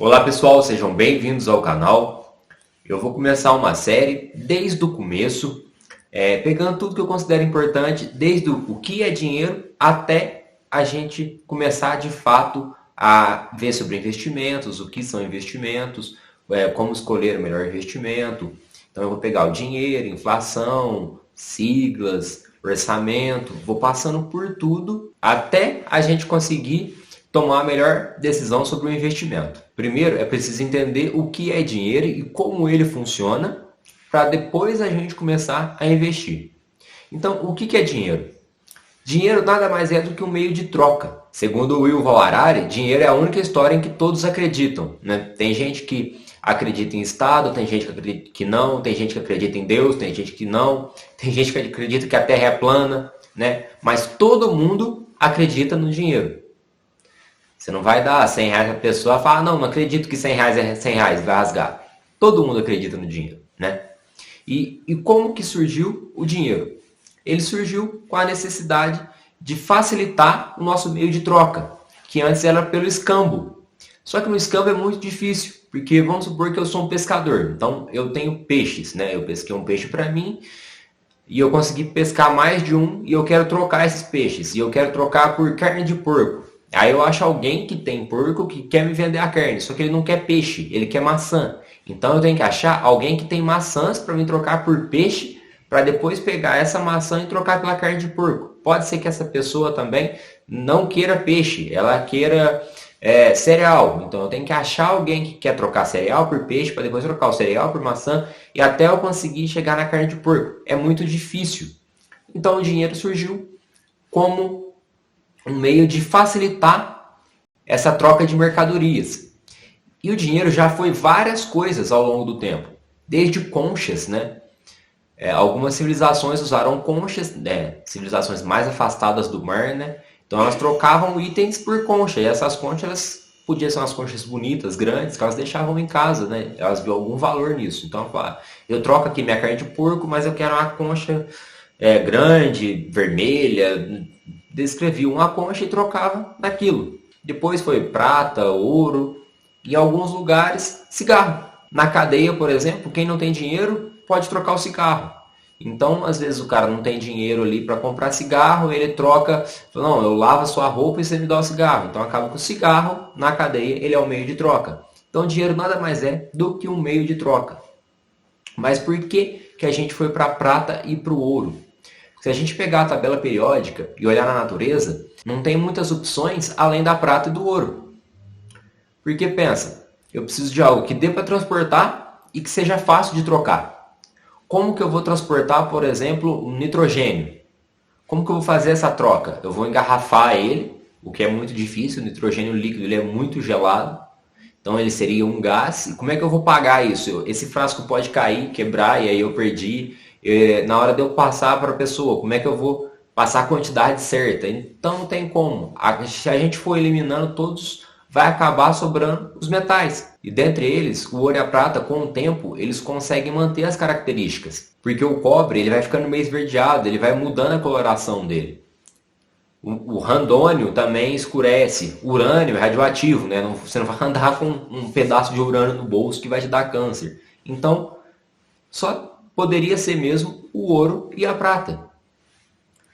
Olá pessoal, sejam bem-vindos ao canal. Eu vou começar uma série desde o começo, pegando tudo que eu considero importante, desde o que é dinheiro até a gente começar de fato a ver sobre investimentos, o que são investimentos, como escolher o melhor investimento. Então eu vou pegar o dinheiro, inflação, siglas, orçamento, vou passando por tudo até a gente conseguir tomar a melhor decisão sobre o investimento. Primeiro, é preciso entender o que é dinheiro e como ele funciona, para depois a gente começar a investir. Então, o que é dinheiro? Dinheiro nada mais é do que um meio de troca. Segundo o Yuval Harari, dinheiro é a única história em que todos acreditam, né? Tem gente que acredita em Estado, tem gente que acredita que não, tem gente que acredita em Deus, tem gente que não, tem gente que acredita que a Terra é plana, né? Mas todo mundo acredita no dinheiro. Você não vai dar 100 reais para a pessoa e falar, não acredito que 100 reais é 100 reais, vai rasgar. Todo mundo acredita no dinheiro, né? E como que surgiu o dinheiro? Ele surgiu com a necessidade de facilitar o nosso meio de troca, que antes era pelo escambo. Só que no escambo é muito difícil, porque vamos supor que eu sou um pescador, então eu tenho peixes, né? Eu pesquei um peixe para mim e eu consegui pescar mais de um e eu quero trocar esses peixes, e eu quero trocar por carne de porco. Aí eu acho alguém que tem porco que quer me vender a carne, só que ele não quer peixe, ele quer maçã. Então eu tenho que achar alguém que tem maçãs para me trocar por peixe, para depois pegar essa maçã e trocar pela carne de porco. Pode ser que essa pessoa também não queira peixe, ela queira cereal. Então eu tenho que achar alguém que quer trocar cereal por peixe, para depois trocar o cereal por maçã, e até eu conseguir chegar na carne de porco. É muito difícil. Então o dinheiro surgiu como um meio de facilitar essa troca de mercadorias. E o dinheiro já foi várias coisas ao longo do tempo. Desde conchas, né? Algumas civilizações usaram conchas, civilizações mais afastadas do mar, né? Então elas trocavam itens por concha. E essas conchas podiam ser umas conchas bonitas, grandes, que elas deixavam em casa, né? Elas viam algum valor nisso. Então, eu troco aqui minha carne de porco, mas eu quero uma concha grande, vermelha. Descrevia uma concha e trocava naquilo. Depois foi prata, ouro e em alguns lugares cigarro. Na cadeia, por exemplo, quem não tem dinheiro pode trocar o cigarro. Então, às vezes o cara não tem dinheiro ali para comprar cigarro, ele troca, não, eu lavo a sua roupa e você me dá o cigarro. Então acaba com o cigarro na cadeia, ele é o meio de troca. Então, dinheiro nada mais é do que um meio de troca. Mas por que a gente foi para a prata e para o ouro? Se a gente pegar a tabela periódica e olhar na natureza, não tem muitas opções além da prata e do ouro. Porque pensa, eu preciso de algo que dê para transportar e que seja fácil de trocar. Como que eu vou transportar, por exemplo, um nitrogênio? Como que eu vou fazer essa troca? Eu vou engarrafar ele, o que é muito difícil, o nitrogênio líquido ele é muito gelado. Então ele seria um gás. E como é que eu vou pagar isso? Esse frasco pode cair, quebrar, e aí eu perdi. Na hora de eu passar para a pessoa, como é que eu vou passar a quantidade certa? Então não tem como. Se a gente for eliminando todos, vai acabar sobrando os metais. E dentre eles, o ouro e a prata, com o tempo, eles conseguem manter as características. Porque o cobre ele vai ficando meio esverdeado, ele vai mudando a coloração dele. O randônio também escurece. O urânio é radioativo, né? Você não vai andar com um pedaço de urânio no bolso que vai te dar câncer. Então, só poderia ser mesmo o ouro e a prata.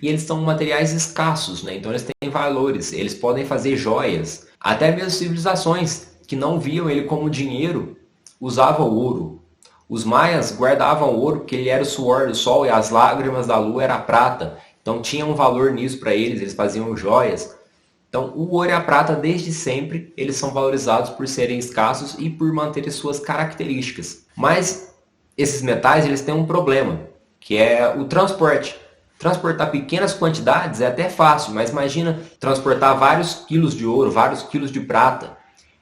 E eles são materiais escassos, né? Então eles têm valores, eles podem fazer joias. Até mesmo civilizações que não viam ele como dinheiro, usavam o ouro. Os maias guardavam o ouro porque ele era o suor do sol e as lágrimas da lua era a prata. Então tinha um valor nisso para eles, eles faziam joias. Então o ouro e a prata desde sempre, eles são valorizados por serem escassos e por manterem suas características. Mas esses metais eles têm um problema, que é o transporte. Transportar pequenas quantidades é até fácil, mas imagina transportar vários quilos de ouro, vários quilos de prata.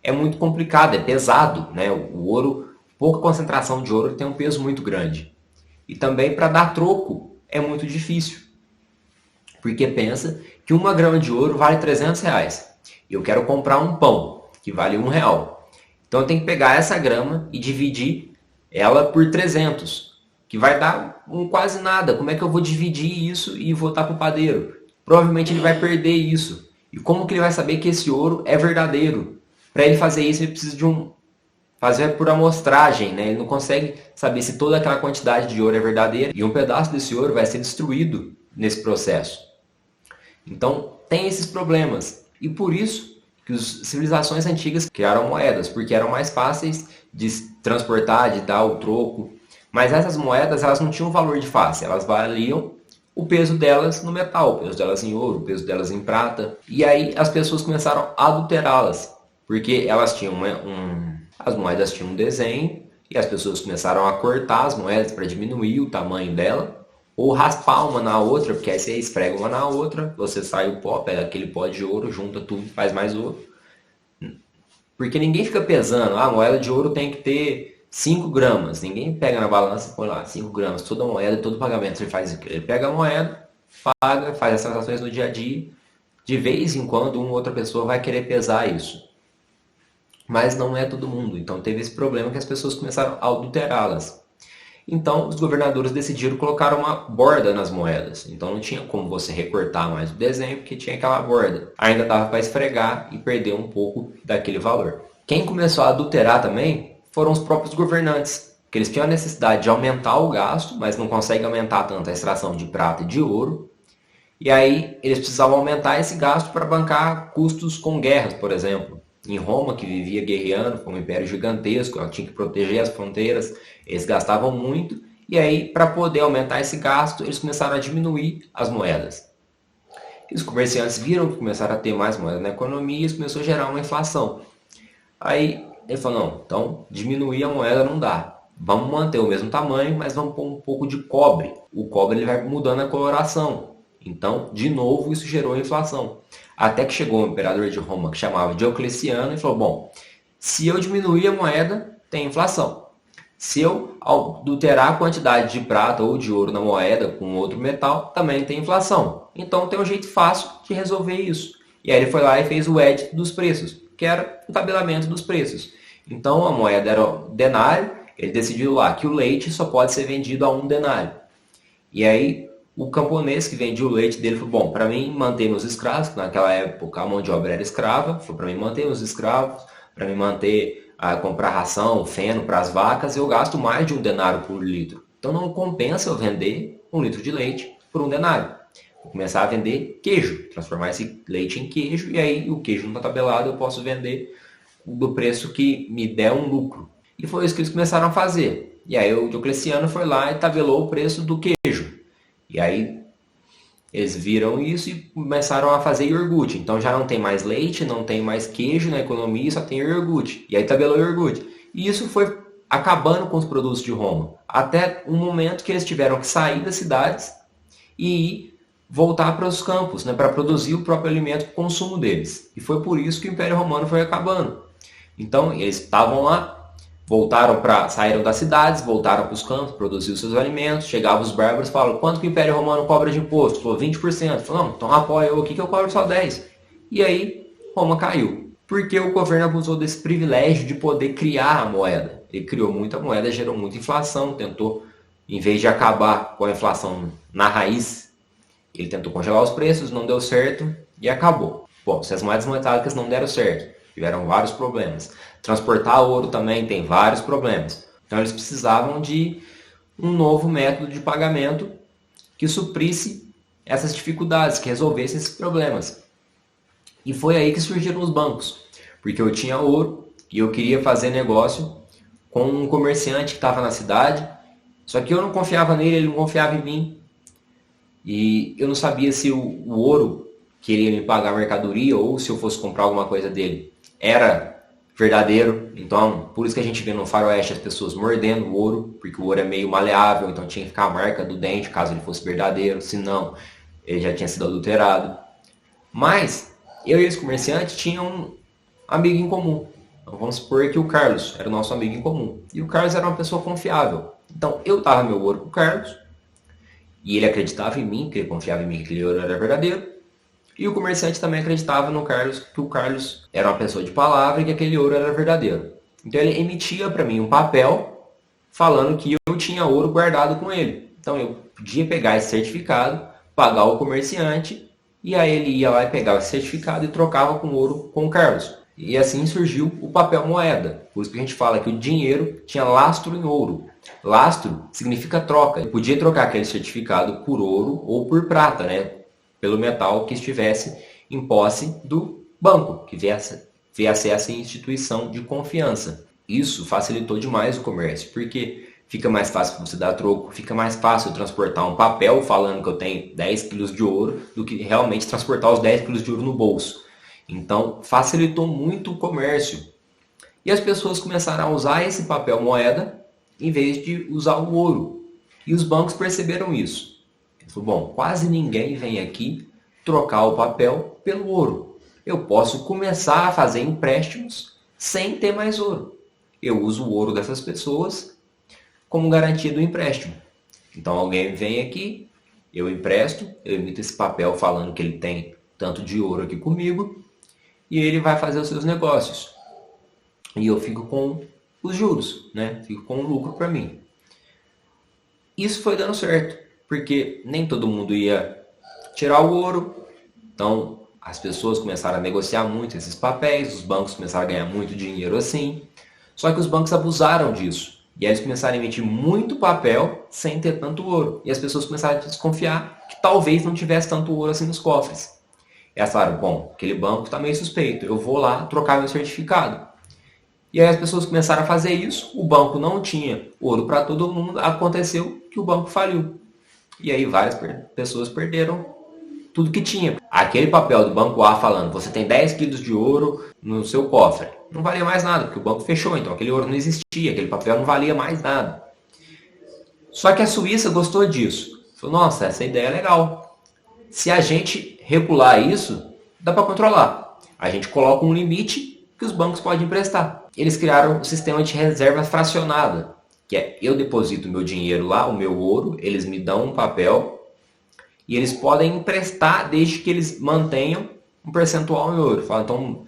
É muito complicado, é pesado, né? O ouro, pouca concentração de ouro tem um peso muito grande. E também para dar troco é muito difícil. Porque pensa que 1 grama de ouro vale 300 reais. E eu quero comprar um pão, que vale R$ 1. Então eu tenho que pegar essa grama e dividir ela por 300, que vai dar quase nada. Como é que eu vou dividir isso e voltar para o padeiro? Provavelmente ele vai perder isso. E como que ele vai saber que esse ouro é verdadeiro? Para ele fazer isso, ele precisa de fazer por amostragem, né? Ele não consegue saber se toda aquela quantidade de ouro é verdadeira e um pedaço desse ouro vai ser destruído nesse processo. Então, tem esses problemas. E por isso que as civilizações antigas criaram moedas, porque eram mais fáceis de transportar, de dar o troco. Mas essas moedas, elas não tinham valor de face, elas valiam o peso delas no metal, o peso delas em ouro, o peso delas em prata. E aí as pessoas começaram a adulterá-las, porque elas tinham as moedas tinham um desenho e as pessoas começaram a cortar as moedas para diminuir o tamanho dela, ou raspar uma na outra, porque aí você esfrega uma na outra, você sai o pó, pega aquele pó de ouro, junta tudo, faz mais ouro. Porque ninguém fica pesando, a moeda de ouro tem que ter 5 gramas. Ninguém pega na balança e põe lá 5 gramas, toda moeda, todo pagamento. Ele pega a moeda, paga, faz as transações no dia a dia. De vez em quando, uma outra pessoa vai querer pesar isso. Mas não é todo mundo. Então teve esse problema que as pessoas começaram a adulterá-las. Então, os governadores decidiram colocar uma borda nas moedas. Então, não tinha como você recortar mais o desenho, porque tinha aquela borda. Ainda dava para esfregar e perder um pouco daquele valor. Quem começou a adulterar também foram os próprios governantes, que eles tinham a necessidade de aumentar o gasto, mas não conseguem aumentar tanto a extração de prata e de ouro. E aí, eles precisavam aumentar esse gasto para bancar custos com guerras, por exemplo. Em Roma, que vivia guerreando, foi um império gigantesco, ela tinha que proteger as fronteiras, eles gastavam muito, e aí, para poder aumentar esse gasto, eles começaram a diminuir as moedas. E os comerciantes viram que começaram a ter mais moedas na economia e isso começou a gerar uma inflação. Aí ele falou, não, então diminuir a moeda não dá. Vamos manter o mesmo tamanho, mas vamos pôr um pouco de cobre. O cobre ele vai mudando a coloração. Então, de novo, isso gerou inflação. Até que chegou um imperador de Roma que chamava Diocleciano e falou, bom, se eu diminuir a moeda, tem inflação. Se eu adulterar a quantidade de prata ou de ouro na moeda com outro metal, também tem inflação. Então tem um jeito fácil de resolver isso. E aí ele foi lá e fez o edito dos preços, que era o tabelamento dos preços. Então a moeda era o denário, ele decidiu lá que o leite só pode ser vendido a 1 denário. E aí o camponês que vendia o leite dele falou, bom, para mim manter meus escravos, que naquela época a mão de obra era escrava, falou, para mim manter meus escravos, para mim manter, comprar ração, feno para as vacas, eu gasto mais de 1 denário por litro. Então não compensa eu vender 1 litro de leite por 1 denário. Vou começar a vender queijo, transformar esse leite em queijo, e aí o queijo não está tabelado, eu posso vender do preço que me der um lucro. E foi isso que eles começaram a fazer. E aí o Diocleciano foi lá e tabelou o preço do queijo. E aí eles viram isso e começaram a fazer iogurte. Então já não tem mais leite, não tem mais queijo na economia, só tem iogurte. E aí tabelou iogurte. E isso foi acabando com os produtos de Roma. Até um momento que eles tiveram que sair das cidades e voltar para os campos, né, para produzir o próprio alimento para o consumo deles. E foi por isso que o Império Romano foi acabando. Então eles estavam lá, saíram das cidades, voltaram para os campos, produziram seus alimentos, chegavam os bárbaros e falaram, quanto que o Império Romano cobra de imposto? Falou, 20%. Falou, não, então apoia eu aqui que eu cobro só 10%. E aí, Roma caiu. Porque o governo abusou desse privilégio de poder criar a moeda. Ele criou muita moeda, gerou muita inflação, tentou, em vez de acabar com a inflação na raiz, ele tentou congelar os preços, não deu certo e acabou. Bom, se as moedas metálicas não deram certo, tiveram vários problemas. Transportar ouro também tem vários problemas. Então eles precisavam de um novo método de pagamento que suprisse essas dificuldades, que resolvesse esses problemas. E foi aí que surgiram os bancos. Porque eu tinha ouro e eu queria fazer negócio com um comerciante que estava na cidade, só que eu não confiava nele, ele não confiava em mim. E eu não sabia se o ouro que ele ia me pagar a mercadoria ou se eu fosse comprar alguma coisa dele era verdadeiro. Então, por isso que a gente vê no faroeste as pessoas mordendo o ouro, porque o ouro é meio maleável, então tinha que ficar a marca do dente caso ele fosse verdadeiro, senão ele já tinha sido adulterado. Mas eu e esse comerciante tinham um amigo em comum. Então, vamos supor que o Carlos era o nosso amigo em comum. E o Carlos era uma pessoa confiável. Então eu dava meu ouro pro Carlos, e ele acreditava em mim, porque ele confiava em mim que aquele ouro era verdadeiro. E o comerciante também acreditava no Carlos, que o Carlos era uma pessoa de palavra e que aquele ouro era verdadeiro. Então ele emitia para mim um papel falando que eu tinha ouro guardado com ele. Então eu podia pegar esse certificado, pagar o comerciante, e aí ele ia lá e pegava esse certificado e trocava com ouro com o Carlos. E assim surgiu o papel moeda. Por isso que a gente fala que o dinheiro tinha lastro em ouro. Lastro significa troca. Ele podia trocar aquele certificado por ouro ou por prata, né? Pelo metal que estivesse em posse do banco, que viesse essa instituição de confiança. Isso facilitou demais o comércio, porque fica mais fácil você dar troco, fica mais fácil transportar um papel falando que eu tenho 10 quilos de ouro do que realmente transportar os 10 quilos de ouro no bolso. Então, facilitou muito o comércio. E as pessoas começaram a usar esse papel moeda em vez de usar o ouro. E os bancos perceberam isso. Eles falaram, bom, quase ninguém vem aqui trocar o papel pelo ouro. Eu posso começar a fazer empréstimos sem ter mais ouro. Eu uso o ouro dessas pessoas como garantia do empréstimo. Então alguém vem aqui, eu empresto, eu emito esse papel falando que ele tem tanto de ouro aqui comigo e ele vai fazer os seus negócios. E eu fico com os juros, né? Fico com o lucro para mim. Isso foi dando certo, porque nem todo mundo ia tirar o ouro. Então as pessoas começaram a negociar muito esses papéis, os bancos começaram a ganhar muito dinheiro assim. Só que os bancos abusaram disso. E aí eles começaram a emitir muito papel sem ter tanto ouro. E as pessoas começaram a desconfiar que talvez não tivesse tanto ouro assim nos cofres. E elas falaram, bom, aquele banco está meio suspeito, eu vou lá trocar meu certificado. E aí as pessoas começaram a fazer isso, o banco não tinha ouro para todo mundo, aconteceu que o banco faliu. E aí várias pessoas perderam tudo que tinha. Aquele papel do banco A falando, você tem 10 quilos de ouro no seu cofre, não valia mais nada, porque o banco fechou, então aquele ouro não existia, aquele papel não valia mais nada. Só que a Suíça gostou disso. Falou, nossa, essa ideia é legal. Se a gente regular isso, dá para controlar. A gente coloca um limite que os bancos podem emprestar. Eles criaram um sistema de reserva fracionada, que é eu deposito meu dinheiro lá, o meu ouro, eles me dão um papel e eles podem emprestar desde que eles mantenham um percentual em ouro. Fala, então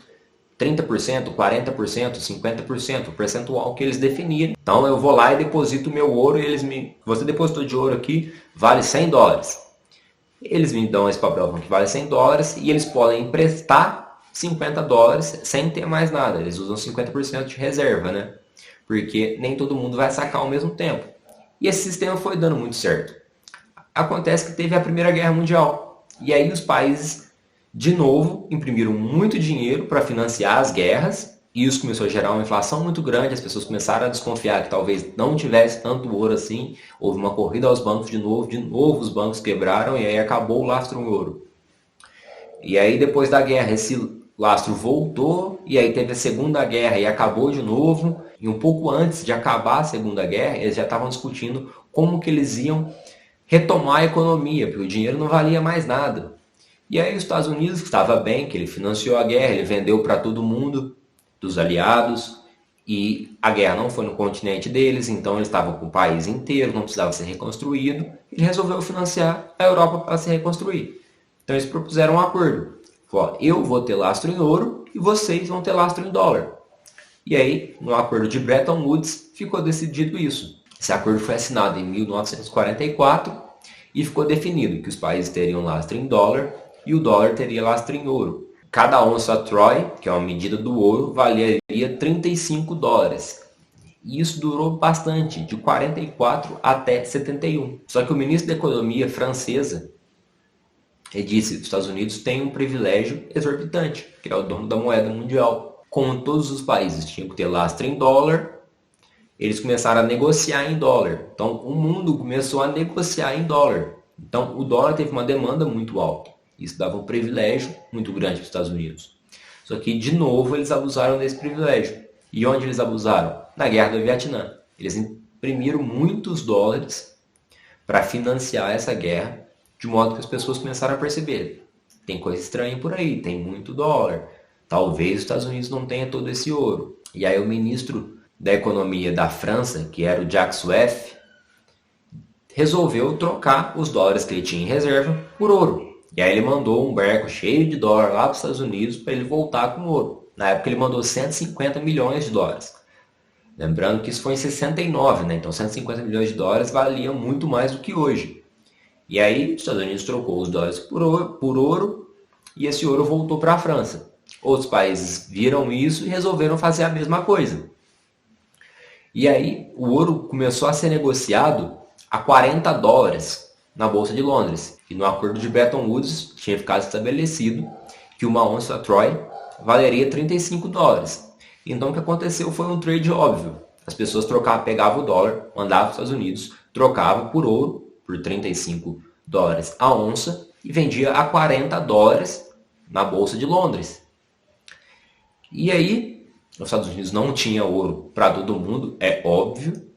30%, 40%, 50%, o percentual que eles definirem. Então eu vou lá e deposito meu ouro e eles me... Você depositou de ouro aqui, vale $100. Eles me dão esse papel que vale $100 e eles podem emprestar $50 sem ter mais nada. Eles usam 50% de reserva, né? Porque nem todo mundo vai sacar ao mesmo tempo. E esse sistema foi dando muito certo. Acontece que teve a Primeira Guerra Mundial. E aí os países, de novo, imprimiram muito dinheiro para financiar as guerras. E isso começou a gerar uma inflação muito grande. As pessoas começaram a desconfiar que talvez não tivesse tanto ouro assim. Houve uma corrida aos bancos de novo os bancos quebraram e aí acabou o lastro em ouro. E aí depois da guerra esse lastro voltou e aí teve a Segunda Guerra e acabou de novo. E um pouco antes de acabar a Segunda Guerra, eles já estavam discutindo como que eles iam retomar a economia, porque o dinheiro não valia mais nada. E aí os Estados Unidos, que estava bem, que ele financiou a guerra, ele vendeu para todo mundo, dos aliados, e a guerra não foi no continente deles, então eles estavam com o país inteiro, não precisava ser reconstruído, ele resolveu financiar a Europa para se reconstruir. Então eles propuseram um acordo. Falou, eu vou ter lastro em ouro e vocês vão ter lastro em dólar. E aí, no acordo de Bretton Woods, ficou decidido isso. Esse acordo foi assinado em 1944 e ficou definido que os países teriam lastro em dólar e o dólar teria lastro em ouro. Cada onça Troy, que é uma medida do ouro, valeria $35. E isso durou bastante, de 44 até 71. Só que o ministro da Economia francesa ele disse que os Estados Unidos têm um privilégio exorbitante, que é o dono da moeda mundial. Como todos os países tinham que ter lastro em dólar, eles começaram a negociar em dólar. Então, o mundo começou a negociar em dólar. Então, o dólar teve uma demanda muito alta. Isso dava um privilégio muito grande para os Estados Unidos. Só que, de novo, eles abusaram desse privilégio. E onde eles abusaram? Na Guerra do Vietnã. Eles imprimiram muitos dólares para financiar essa guerra, de modo que as pessoas começaram a perceber. Tem coisa estranha por aí, tem muito dólar. Talvez os Estados Unidos não tenha todo esse ouro. E aí o ministro da Economia da França, que era o Jacques Rueff, resolveu trocar os dólares que ele tinha em reserva por ouro. E aí ele mandou um barco cheio de dólar lá para os Estados Unidos para ele voltar com ouro. Na época ele mandou $150 milhões. Lembrando que isso foi em 69, né? Então $150 milhões valiam muito mais do que hoje. E aí os Estados Unidos trocou os dólares por ouro e esse ouro voltou para a França. Outros países viram isso e resolveram fazer a mesma coisa. E aí o ouro começou a ser negociado a $40 na Bolsa de Londres. E no acordo de Bretton Woods tinha ficado estabelecido que uma onça Troy valeria $35. Então o que aconteceu foi um trade óbvio. As pessoas trocavam, pegavam o dólar, mandavam para os Estados Unidos, trocavam por ouro, por $35 a onça, e vendia a $40 na Bolsa de Londres. E aí, os Estados Unidos não tinha ouro para todo mundo, é óbvio.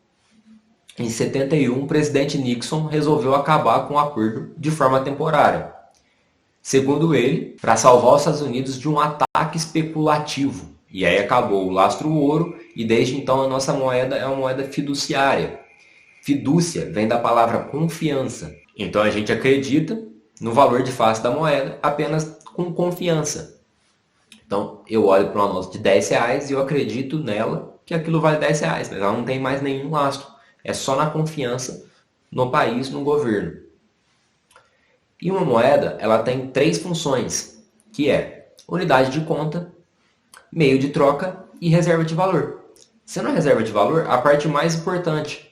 Em 71, o presidente Nixon resolveu acabar com o acordo de forma temporária. Segundo ele, para salvar os Estados Unidos de um ataque especulativo. E aí acabou o lastro ouro e desde então a nossa moeda é uma moeda fiduciária. Fidúcia vem da palavra confiança. Então a gente acredita no valor de face da moeda apenas com confiança. Então eu olho para uma nota de R$10 e eu acredito nela que aquilo vale R$10, mas ela não tem mais nenhum lastro. É só na confiança no país, no governo. E uma moeda, ela tem 3 funções, que é unidade de conta, meio de troca e reserva de valor. Sendo a reserva de valor a parte mais importante,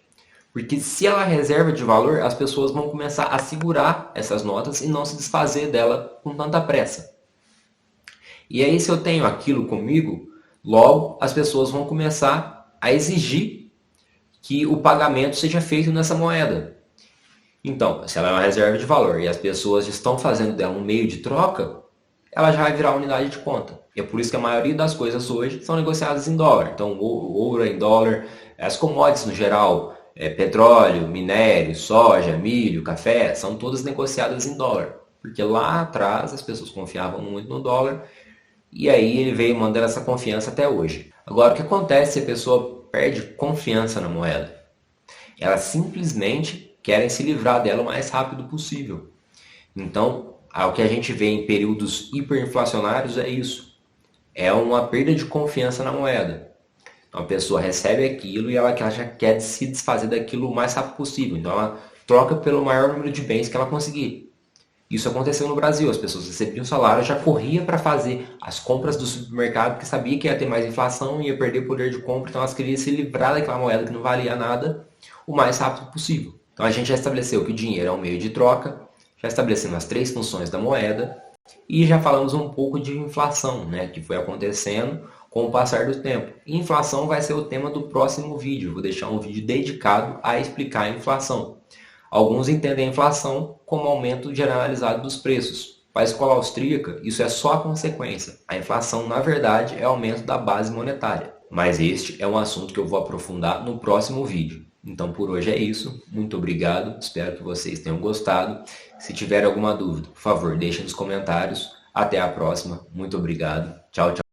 porque se ela é reserva de valor, as pessoas vão começar a segurar essas notas e não se desfazer dela com tanta pressa. E aí, se eu tenho aquilo comigo, logo as pessoas vão começar a exigir que o pagamento seja feito nessa moeda. Então, se ela é uma reserva de valor e as pessoas estão fazendo dela um meio de troca, ela já vai virar unidade de conta. E é por isso que a maioria das coisas hoje são negociadas em dólar. Então, o ouro é em dólar, as commodities no geral, petróleo, minério, soja, milho, café, são todas negociadas em dólar. Porque lá atrás as pessoas confiavam muito no dólar e aí ele veio mandando essa confiança até hoje. Agora, o que acontece se a pessoa perde confiança na moeda? Elas simplesmente querem se livrar dela o mais rápido possível. Então, o que a gente vê em períodos hiperinflacionários é isso. É uma perda de confiança na moeda. Então, a pessoa recebe aquilo e ela já quer se desfazer daquilo o mais rápido possível. Então, ela troca pelo maior número de bens que ela conseguir. Isso aconteceu no Brasil. As pessoas recebiam salário, já corria para fazer as compras do supermercado, porque sabia que ia ter mais inflação, ia perder poder de compra. Então, elas queriam se livrar daquela moeda que não valia nada o mais rápido possível. Então, a gente já estabeleceu que o dinheiro é um meio de troca, já estabelecemos as 3 funções da moeda e já falamos um pouco de inflação, né, que foi acontecendo com o passar do tempo. E inflação vai ser o tema do próximo vídeo. Vou deixar um vídeo dedicado a explicar a inflação. Alguns entendem a inflação como aumento generalizado dos preços. Para a escola austríaca, isso é só a consequência. A inflação, na verdade, é aumento da base monetária. Mas este é um assunto que eu vou aprofundar no próximo vídeo. Então por hoje é isso. Muito obrigado. Espero que vocês tenham gostado. Se tiver alguma dúvida, por favor, deixe nos comentários. Até a próxima. Muito obrigado. Tchau, tchau.